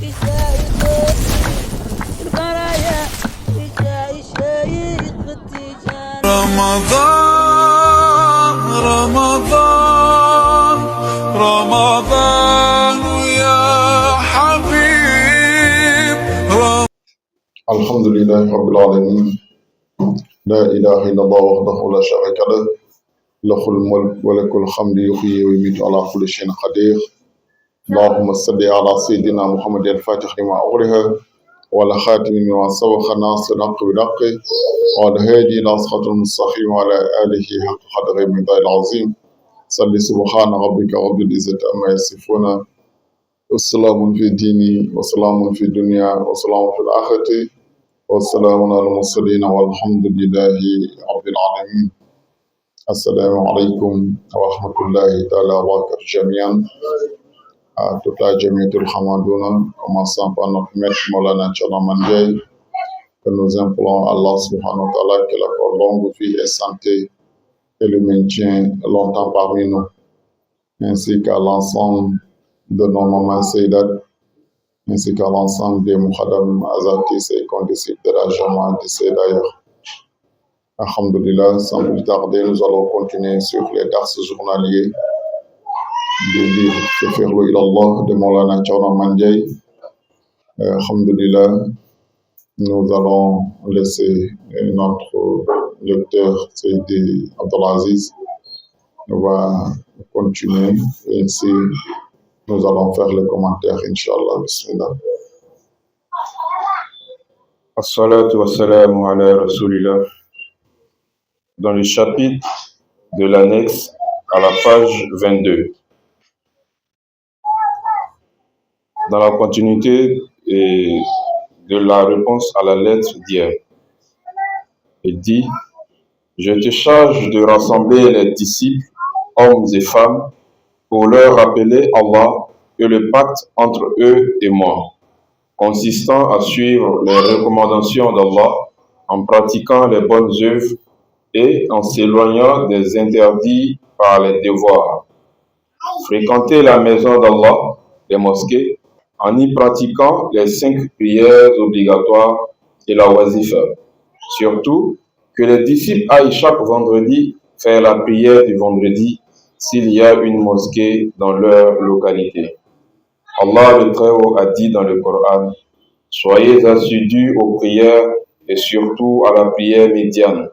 البرايا شايق التيجان رمضان رمضان رمضان يا حبيب الحمد لله رب العالمين لا إله إلا الله وحده لا شريك له له الملك وله الحمد يحيي ويميت على كل شيء قدير اللهم صل على سيدنا محمد الفاتح لما أغلق والخاتم لما سبق ناصر الحق بالحق والهادي إلى صراط المستقيم وعلى آله حق قدره من العظيم صل سبحان ربك رب العزة عما يصفون والسلام في الدين وسلام في الدنيا وسلام في الآخرة والسلام على المرسلين والحمد لله رب العالمين. Assalamu alaikum wa rahmatullahi ta'ala wa barakatuh jami'an. À toute la Jamiatul Hamadouna, commençant par notre maître Maulana Tchana Mandjay, que nous implorons Allah subhanahu wa ta'ala qu'il accorde longue vie et santé et le maintien longtemps parmi nous, ainsi qu'à l'ensemble de nos mamans Sayyidat, ainsi qu'à l'ensemble des Mukhadam Azatis et condisciples de la Jamaat d'ici d'ailleurs. Alhamdulillah, sans plus tarder, nous allons continuer sur les dars journaliers du livre Fiqhul Ilallah de Maulana Tchana Mandjay. Alhamdulillah, nous allons laisser notre lecteur Sayyidi Abdelaziz. On va continuer et ainsi nous allons faire les commentaires, Inch'Allah. Bismillah. As-salatu was-salamu ala Rasulillah. Dans le chapitre de l'annexe à la page 22. Dans la continuité de la réponse à la lettre d'hier, il dit « Je te charge de rassembler les disciples, hommes et femmes, pour leur rappeler Allah et le pacte entre eux et moi, consistant à suivre les recommandations d'Allah en pratiquant les bonnes œuvres et en s'éloignant des interdits par les devoirs. Fréquenter la maison d'Allah, les mosquées, en y pratiquant les 5 prières obligatoires et la wazifa. Surtout, que les disciples aillent chaque vendredi faire la prière du vendredi s'il y a une mosquée dans leur localité. Allah le Très-Haut a dit dans le Coran, « Soyez assidus aux prières et surtout à la prière médiane.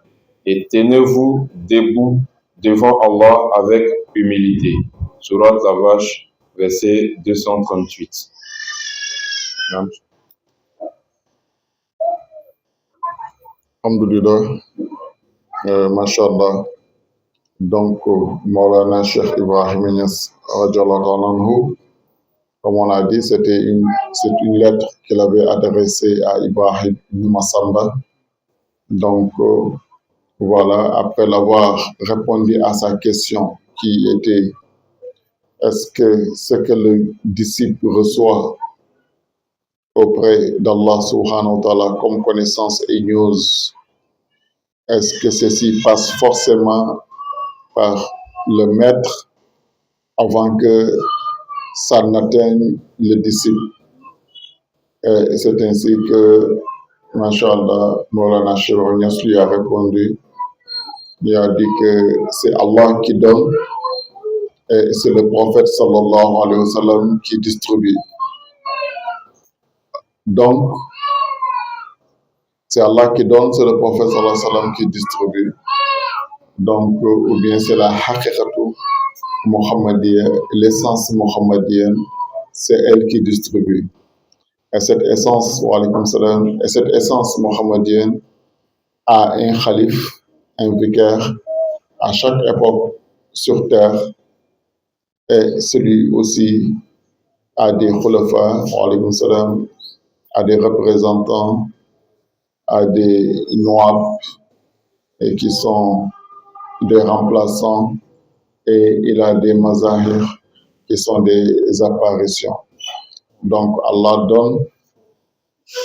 Et tenez-vous debout devant Allah avec humilité. » Sourate la Vache, verset 238. Alhamdulillah, mashallah. Donc, Maulana Cheikh Ibrahim Niass, comme on a dit, c'est une lettre qu'il avait adressée à Ibrahim Massamba. Donc, voilà, après l'avoir répondu à sa question qui était est-ce que ce que le disciple reçoit auprès d'Allah subhanahu wa ta'ala comme connaissance et news, est-ce que ceci passe forcément par le maître avant que ça n'atteigne le disciple? Et c'est ainsi que, Masha'Allah, Maulana Cheikh Niass lui a répondu. Il a dit que c'est Allah qui donne et c'est le prophète sallallahu alayhi wa sallam qui distribue. Donc, c'est Allah qui donne, c'est le prophète sallallahu alayhi wa sallam qui distribue. Donc, ou bien c'est la haqiqatu muhammadienne, l'essence muhammadienne, c'est elle qui distribue. Et cette essence, wa alaykum salam, et cette essence muhammadienne a un khalif, un vicaire, à chaque époque sur terre, et celui aussi a des khulafa, wa alaykum salam, a des représentants, a des noirs, et qui sont des remplaçants, et il a des mazahir qui sont des apparitions. Donc Allah donne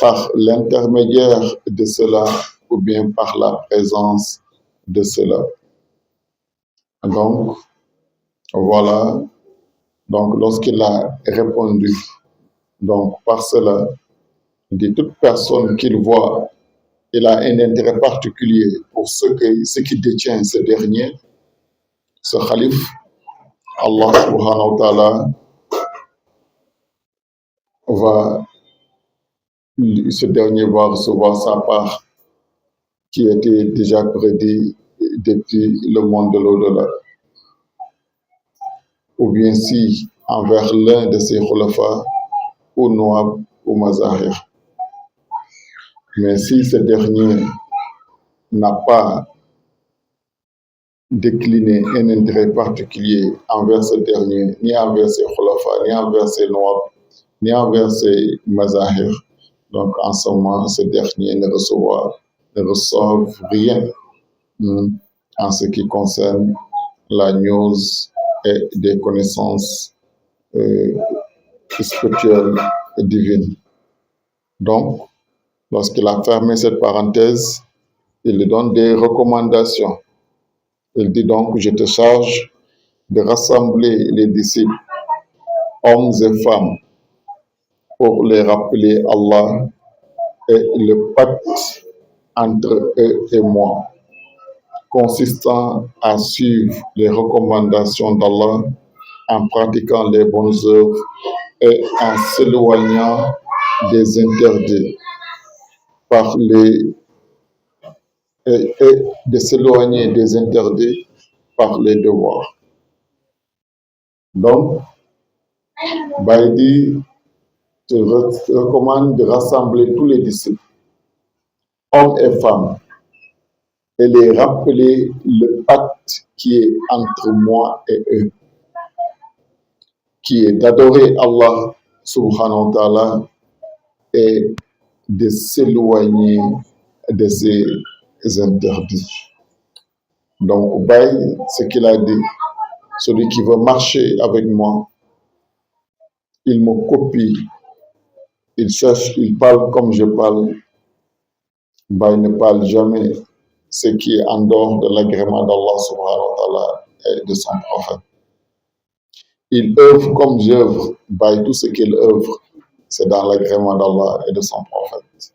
par l'intermédiaire de cela ou bien par la présence de cela. Donc voilà, donc lorsqu'il a répondu Donc, par cela, de toute personne qu'il voit, il a un intérêt particulier pour ce qui détient ce dernier, ce calife, Allah subhanahu wa ta'ala ce dernier va recevoir sa part qui était déjà prédit depuis le monde de l'au-delà. Ou bien si envers l'un de ses khulafa, ou Noab ou Mazahir. Mais si ce dernier n'a pas décliné un intérêt particulier envers ce dernier, ni envers ses khulafa, ni envers ses Noab, ni envers ses Mazahir, donc en ce moment, ce dernier ne reçoit rien en ce qui concerne la news et des connaissances spirituelles et divines. Donc, lorsqu'il a fermé cette parenthèse, il donne des recommandations. Il dit donc, je te charge de rassembler les disciples, hommes et femmes, pour les rappeler Allah et le pacte entre eux et moi, consistant à suivre les recommandations d'Allah en pratiquant les bonnes œuvres et en s'éloignant des interdits et de s'éloigner des interdits par les devoirs. Donc, Baïdi te recommande de rassembler tous les disciples, hommes et femmes, et les rappeler le pacte qui est entre moi et eux, qui est d'adorer Allah subhanahu wa ta'ala et de s'éloigner de ses interdits. Donc, Baï, ce qu'il a dit, celui qui veut marcher avec moi, il me copie, il cherche, il parle comme je parle. Baï ne parle jamais ce qui est en dehors de l'agrément d'Allah subhanahu wa ta'ala et de son prophète. Il œuvre comme j'œuvre. Baï, tout ce qu'il œuvre, c'est dans l'agrément d'Allah et de son prophète.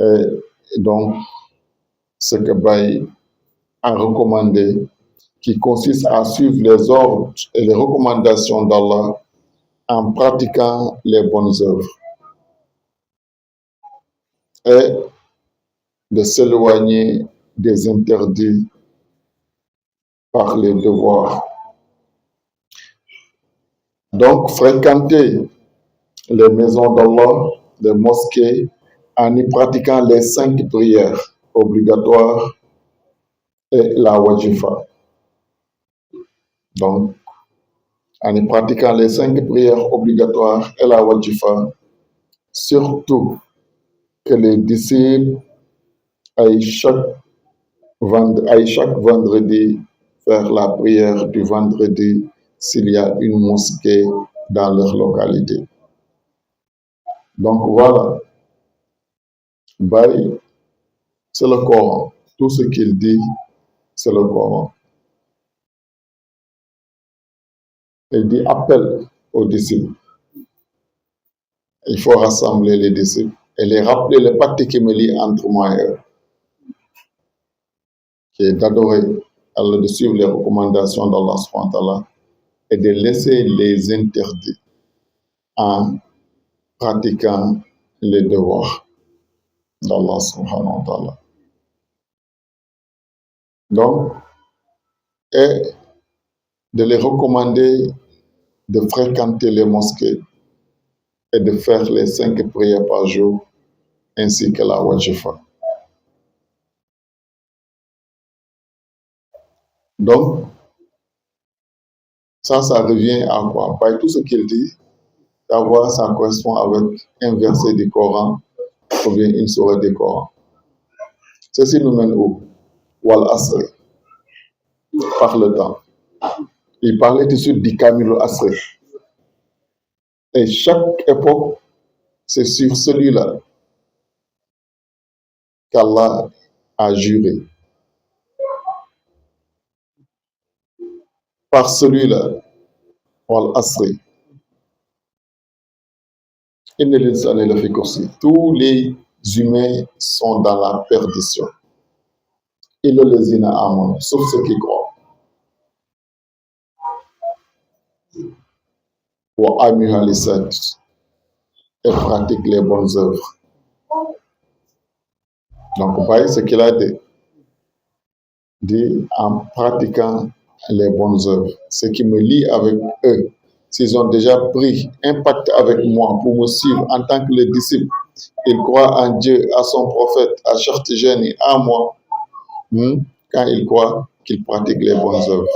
Et donc, ce que Baï a recommandé, qui consiste à suivre les ordres et les recommandations d'Allah en pratiquant les bonnes œuvres et de s'éloigner des interdits par les devoirs. Donc, fréquenter les maisons d'Allah, les mosquées, en y pratiquant les 5 prières obligatoires et la wajifa. Donc, en y pratiquant les 5 prières obligatoires et la wajifa, surtout que les disciples aillent chaque vendredi faire la prière du vendredi s'il y a une mosquée dans leur localité. Donc voilà, Baï, c'est le Coran. Tout ce qu'il dit, c'est le Coran. Il dit appel aux disciples. Il faut rassembler les disciples et les rappeler le pacte qui me lie entre moi et eux, qui est d'adorer Allah, de suivre les recommandations d'Allah subhanahu wa ta'ala et de laisser les interdits en pratiquant les devoirs d'Allah subhanahu wa ta'ala. Donc, et de les recommander de fréquenter les mosquées et de faire les 5 prières par jour, ainsi que la wajifa. Donc, ça revient à quoi? Par tout ce qu'il dit, d'avoir, ça correspond avec un verset du Coran ou bien une sourate du Coran. Ceci nous mène où? Wal Asr, par le temps. Il parlait tout de suite du Kamil Asr. Et chaque époque, c'est sur celui-là qu'Allah a juré. Par celui-là, Wal Asr, Inna l'insana lafi khusr. Tous les humains sont dans la perdition. Illa allazina amanu, sauf ceux qui croient. Wa amilu as-salihati, et pratiquent les bonnes œuvres. Donc, vous voyez ce qu'il a dit en pratiquant les bonnes œuvres. Ce qui me lie avec eux, s'ils ont déjà pris un pacte avec moi pour me suivre en tant que les disciples, ils croient en Dieu, à son prophète, à Cheikh Tijani, à moi. Quand ils croient qu'ils pratiquent les bonnes œuvres,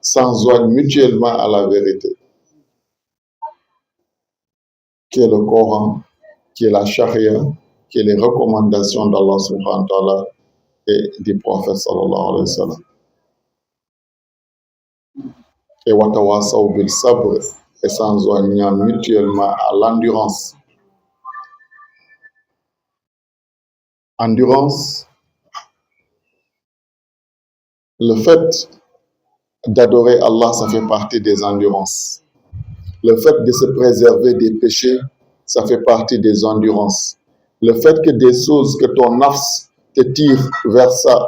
s'enjoignent mutuellement à la vérité, qui est le Coran, qui est la charia, qui est les recommandations d'Allah subhanahu wa ta'ala et du prophète sallallahu alayhi wa sallam. Et watawasaw bil sabr, et s'enjoignant mutuellement à l'endurance. Endurance, le fait d'adorer Allah, ça fait partie des endurances. Le fait de se préserver des péchés, ça fait partie des endurances. Le fait que des choses que ton nafs te tire vers ça,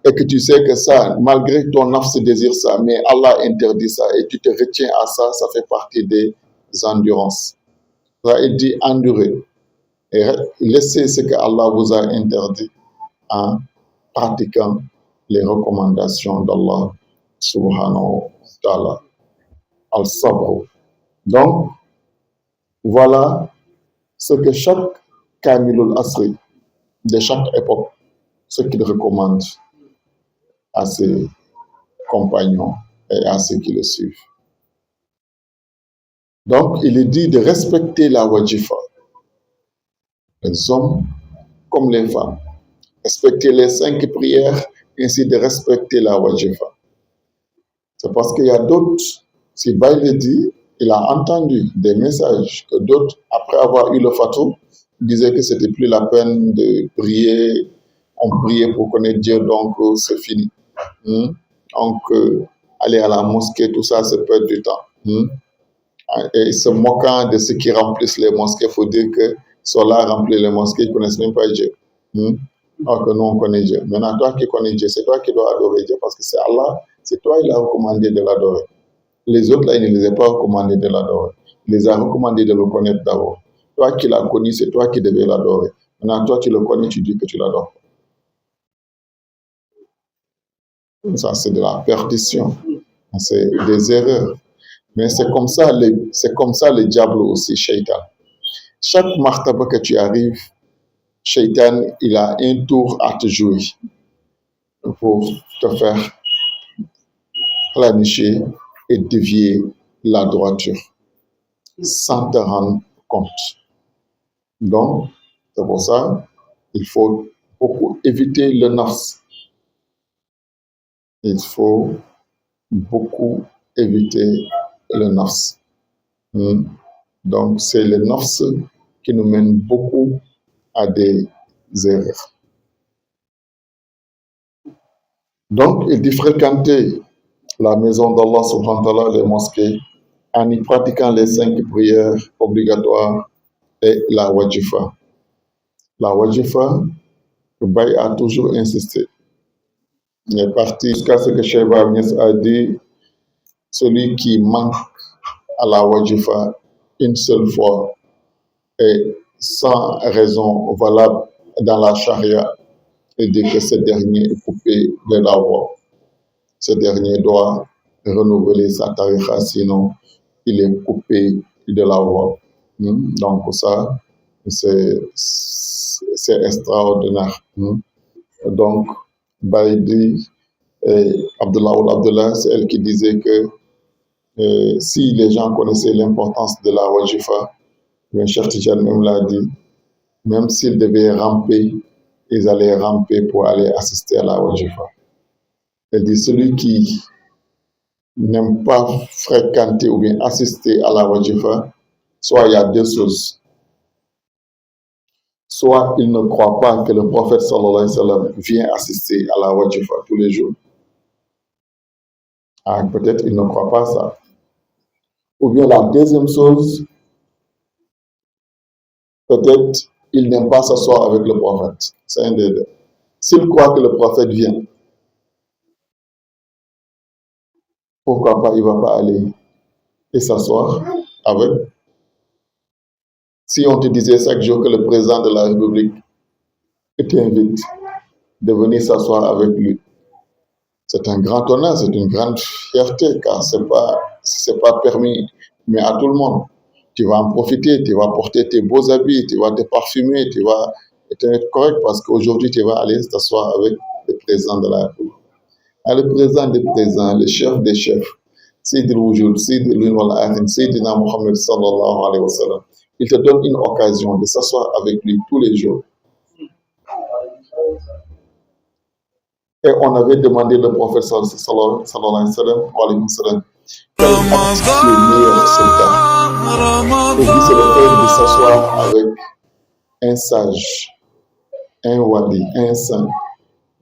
et que tu sais que ça, malgré ton nafs désire ça, mais Allah interdit ça, et tu te retiens à ça, ça fait partie des endurances. Ça, il dit endurer, et laissez ce que Allah vous a interdit en pratiquant les recommandations d'Allah subhanahu wa ta'ala. Al-sabr. Donc, voilà ce que chaque Kamilul Asri de chaque époque, ce qu'il recommande à ses compagnons et à ceux qui le suivent. Donc, il est dit de respecter la wajifa, les hommes comme les femmes. Respecter les 5 prières, ainsi de respecter la wajifa. C'est parce qu'il y a d'autres, si Baï le dit, il a entendu des messages que d'autres, après avoir eu le fatou, disaient que c'était plus la peine de prier. On priait pour connaître Dieu, donc c'est fini. Donc, aller à la mosquée, tout ça, c'est perdre du temps. Et se moquant de ceux qui remplissent les mosquées, il faut dire que ceux-là remplis les mosquées, ils ne connaissent même pas Dieu. Alors que nous, on connaît Dieu. Maintenant, toi qui connais Dieu, c'est toi qui dois adorer Dieu, parce que c'est Allah, c'est toi qui a recommandé de l'adorer. Les autres, là, il ne les a pas recommandé de l'adorer. Il les a recommandé de le connaître d'abord. Toi qui l'as connu, c'est toi qui devais l'adorer. Maintenant, toi, tu le connais, tu dis que tu l'adores. Ça, c'est de la perdition. C'est des erreurs. Mais c'est comme ça le diable aussi, Shaitan. Chaque martaba que tu arrives, Shaitan, il a un tour à te jouer pour te faire planifier et dévier la droiture sans te rendre compte. Donc, c'est pour ça il faut beaucoup éviter le nafs. Il faut beaucoup éviter le nafs. Donc, c'est le nafs qui nous mène beaucoup à des erreurs. Donc, il dit fréquenter la maison d'Allah subhanahu wa ta'ala, les mosquées, en y pratiquant les 5 prières obligatoires et la wajifa. La wajifa, le Baï a toujours insisté. Il est parti jusqu'à ce que Cheikh Niass a dit, celui qui manque à la wajifa une seule fois et sans raison valable dans la charia, il dit que ce dernier est coupé de la voie. Ce dernier doit renouveler sa tariqa, sinon il est coupé de la voie. Donc ça, c'est extraordinaire. Donc, Baïdi et Abdullah, c'est elle qui disait que si les gens connaissaient l'importance de la wajifa, Cheikh Tijani même l'a dit, même s'ils devaient ramper, ils allaient ramper pour aller assister à la wajifa. Elle dit, celui qui n'aime pas fréquenter ou bien assister à la wajifa, soit il y a 2 choses. Soit il ne croit pas que le prophète sallallahu alayhi wa sallam vient assister à la wajifa tous les jours. Peut-être il ne croit pas ça. Ou bien la deuxième chose, peut-être il n'aime pas s'asseoir avec le prophète. C'est un des deux. S'il croit que le prophète vient, pourquoi pas il ne va pas aller et s'asseoir avec. Si on te disait chaque jour que le président de la République t'invite de venir s'asseoir avec lui, c'est un grand honneur, c'est une grande fierté, car c'est pas permis, mais à tout le monde. Tu vas en profiter, tu vas porter tes beaux habits, tu vas te parfumer, tu vas être correct parce qu'aujourd'hui, tu vas aller t'asseoir avec le président de la République. Le président des présidents, le chef des chefs, Sayyid al-Wujud, Sayyid al-Akhin, Sayyidina Muhammad sallallahu alayhi wa sallam, il te donne une occasion de s'asseoir avec lui tous les jours. Et on avait demandé le prophète sallallahu alayhi wa sallam, quel acte qui est meilleur sur terre. Et lui, c'est le fait de s'asseoir avec un sage, un wali, un saint.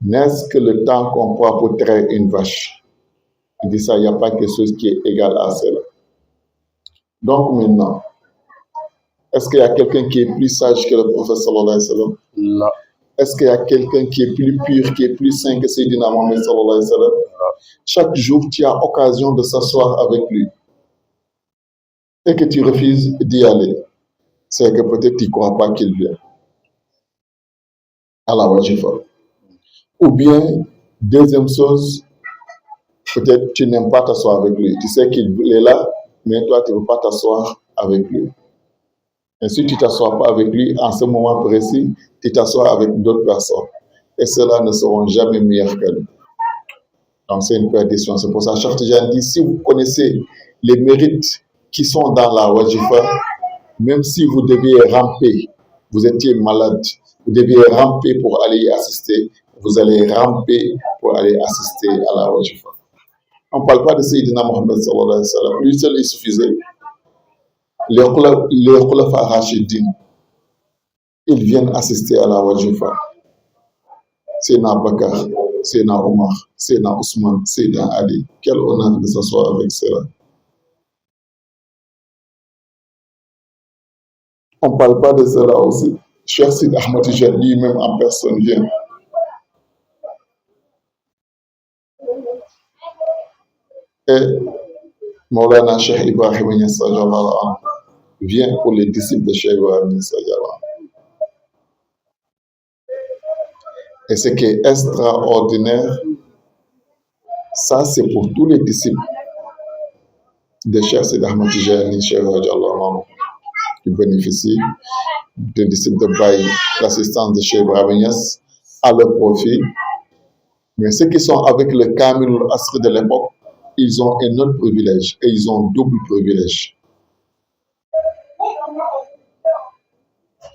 N'est-ce que le temps qu'on prend pour traire une vache? Il dit ça, il n'y a pas quelque chose qui est égal à cela. Donc maintenant, est-ce qu'il y a quelqu'un qui est plus sage que le prophète sallallahu alayhi wa sallam? Non. Est-ce qu'il y a quelqu'un qui est plus pur, qui est plus saint que Sayyidina Muhammad sallallahu alayhi wa sallam? Chaque jour, tu as occasion de s'asseoir avec lui. Et que tu refuses d'y aller. C'est que peut-être tu ne crois pas qu'il vient à la wajifa. Ou bien, deuxième chose, peut-être tu n'aimes pas t'asseoir avec lui. Tu sais qu'il est là, mais toi, tu ne veux pas t'asseoir avec lui. Et si tu ne t'assois pas avec lui, en ce moment précis, tu t'assois avec d'autres personnes. Et ceux-là ne seront jamais meilleurs que lui. Donc, c'est une perdition. C'est pour ça que Cheikh Tidjane dit, si vous connaissez les mérites qui sont dans la wajifa, même si vous deviez ramper, vous étiez malade, vous deviez ramper pour aller y assister, vous allez ramper pour aller assister à la wajifa. On ne parle pas de Sayyidina Muhammad sallallahu alayhi wa sallam. Lui seul, il suffisait. Les Khulafa Rashidin, ils viennent assister à la wajifa. Sayyidina Bakar, Sayyidina Omar, Sayyidina Ousmane, Sayyidina Ali. Quel honneur de s'asseoir avec cela. On ne parle pas de cela aussi. Cheikh Sid Ahmad Tidjane lui-même en personne vient. Et Maulana Cheikh Ibrahim Niass vient pour les disciples de Cheikh Ibrahim Niass. Et ce qui est extraordinaire, ça c'est pour tous les disciples de Cheikh Sid Ahmad Tidjane, Cheikh Radiallahu qui bénéficient des disciples de Baye, l'assistance de Cheikh Ibrahim Niass à leur profit. Mais ceux qui sont avec le Kamil Asr de l'époque, ils ont un autre privilège et ils ont double privilège.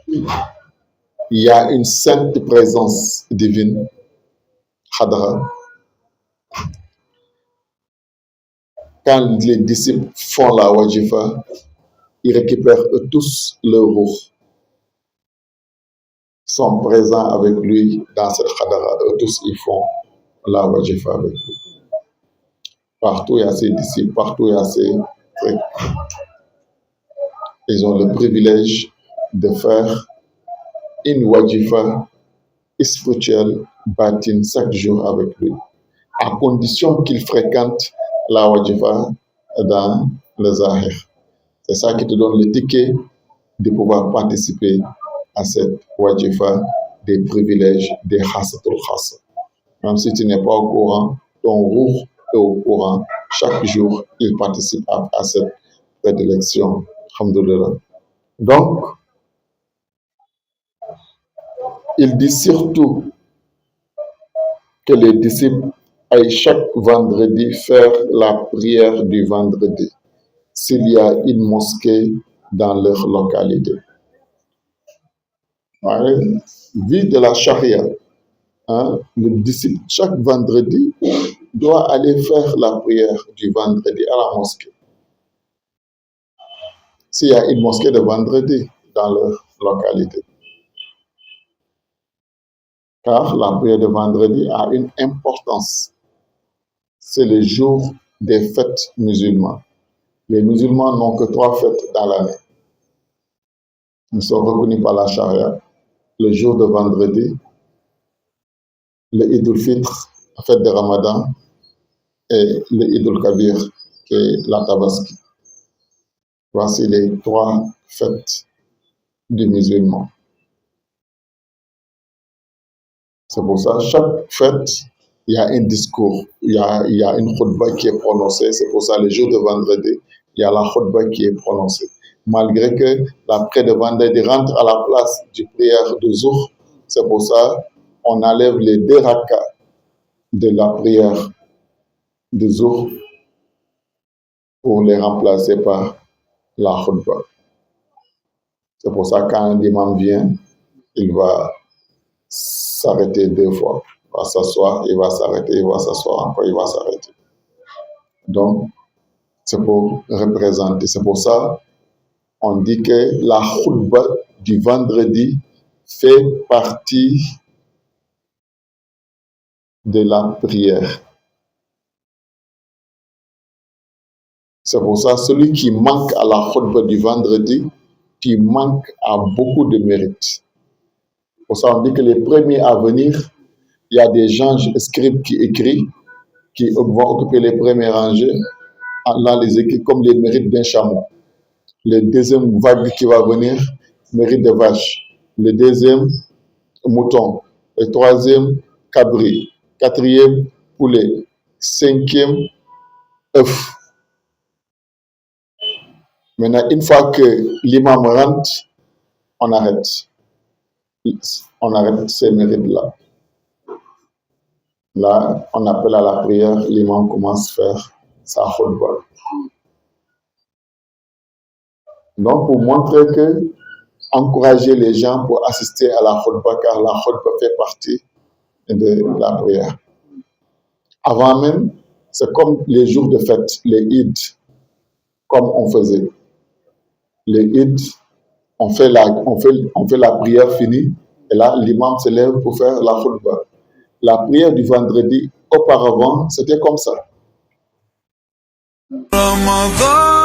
Il y a une sainte présence divine, Hadra. Quand les disciples font la wajifa, ils récupèrent tous leur roux, sont présents avec lui dans cette Hadra. Eux tous, ils font la wajifa avec lui. Partout, il y a ses disciples, partout, il y a ses trucs. Ils ont le privilège de faire une wajifa spirituelle bâtie chaque jour avec lui, à condition qu'il fréquente la wajifa dans le Zahir. C'est ça qui te donne le ticket de pouvoir participer à cette wajifa, des privilèges, des khassatul khassa. Même si tu n'es pas au courant, ton roux est au courant. Chaque jour, il participe à cette prédilection. Alhamdulillah. Donc, il dit surtout que les disciples aillent chaque vendredi faire la prière du vendredi, s'il y a une mosquée dans leur localité. Ouais. Vie de la charia, hein, le disciple, chaque vendredi, doit aller faire la prière du vendredi à la mosquée. S'il y a une mosquée de vendredi dans leur localité. Car la prière de vendredi a une importance. C'est le jour des fêtes musulmanes. Les musulmans n'ont que 3 fêtes dans l'année. Ils sont reconnus par la charia. Le jour de vendredi, le Eid al-Fitr, la fête de Ramadan, et le Eid al-Kabir, qui est la Tabaski. Voici les 3 fêtes des musulmans. C'est pour ça, chaque fête, il y a un discours, il y a une khutbah qui est prononcée. C'est pour ça, le jour de vendredi, il y a la khutbah qui est prononcée. Malgré que la prière de vendredi rentre à la place du prière de Zuhr, c'est pour ça on enlève les 2 rakas de la prière de Zuhr pour les remplacer par la khutbah. C'est pour ça quand l'imam vient, il va s'arrêter 2 fois. Il va s'asseoir, il va s'arrêter, il va s'asseoir encore, il va s'arrêter. Donc, c'est pour représenter. C'est pour ça on dit que la khutbah du vendredi fait partie de la prière. C'est pour ça celui qui manque à la khutbah du vendredi, qui manque à beaucoup de mérite. Pour ça on dit que les premiers à venir, il y a des gens scribes qui écrivent, qui vont occuper les premières rangées, là les écrits comme les mérites d'un chameau. Le deuxième vague qui va venir, mérite de vache. Le deuxième, mouton. Le troisième, cabri. Quatrième, poulet. Cinquième, œuf. Maintenant, une fois que l'imam rentre, on arrête. On arrête ces mérites-là. Là, on appelle à la prière, l'imam commence à faire sa khutbah. Donc, pour montrer que, encourager les gens pour assister à la khutbah, car la khutbah fait partie de la prière. Avant même, c'est comme les jours de fête, les Eid, comme on faisait. Les Eid, on fait la prière finie, et là, l'imam se lève pour faire la khutbah. La prière du vendredi, auparavant, c'était comme ça. Ramadan.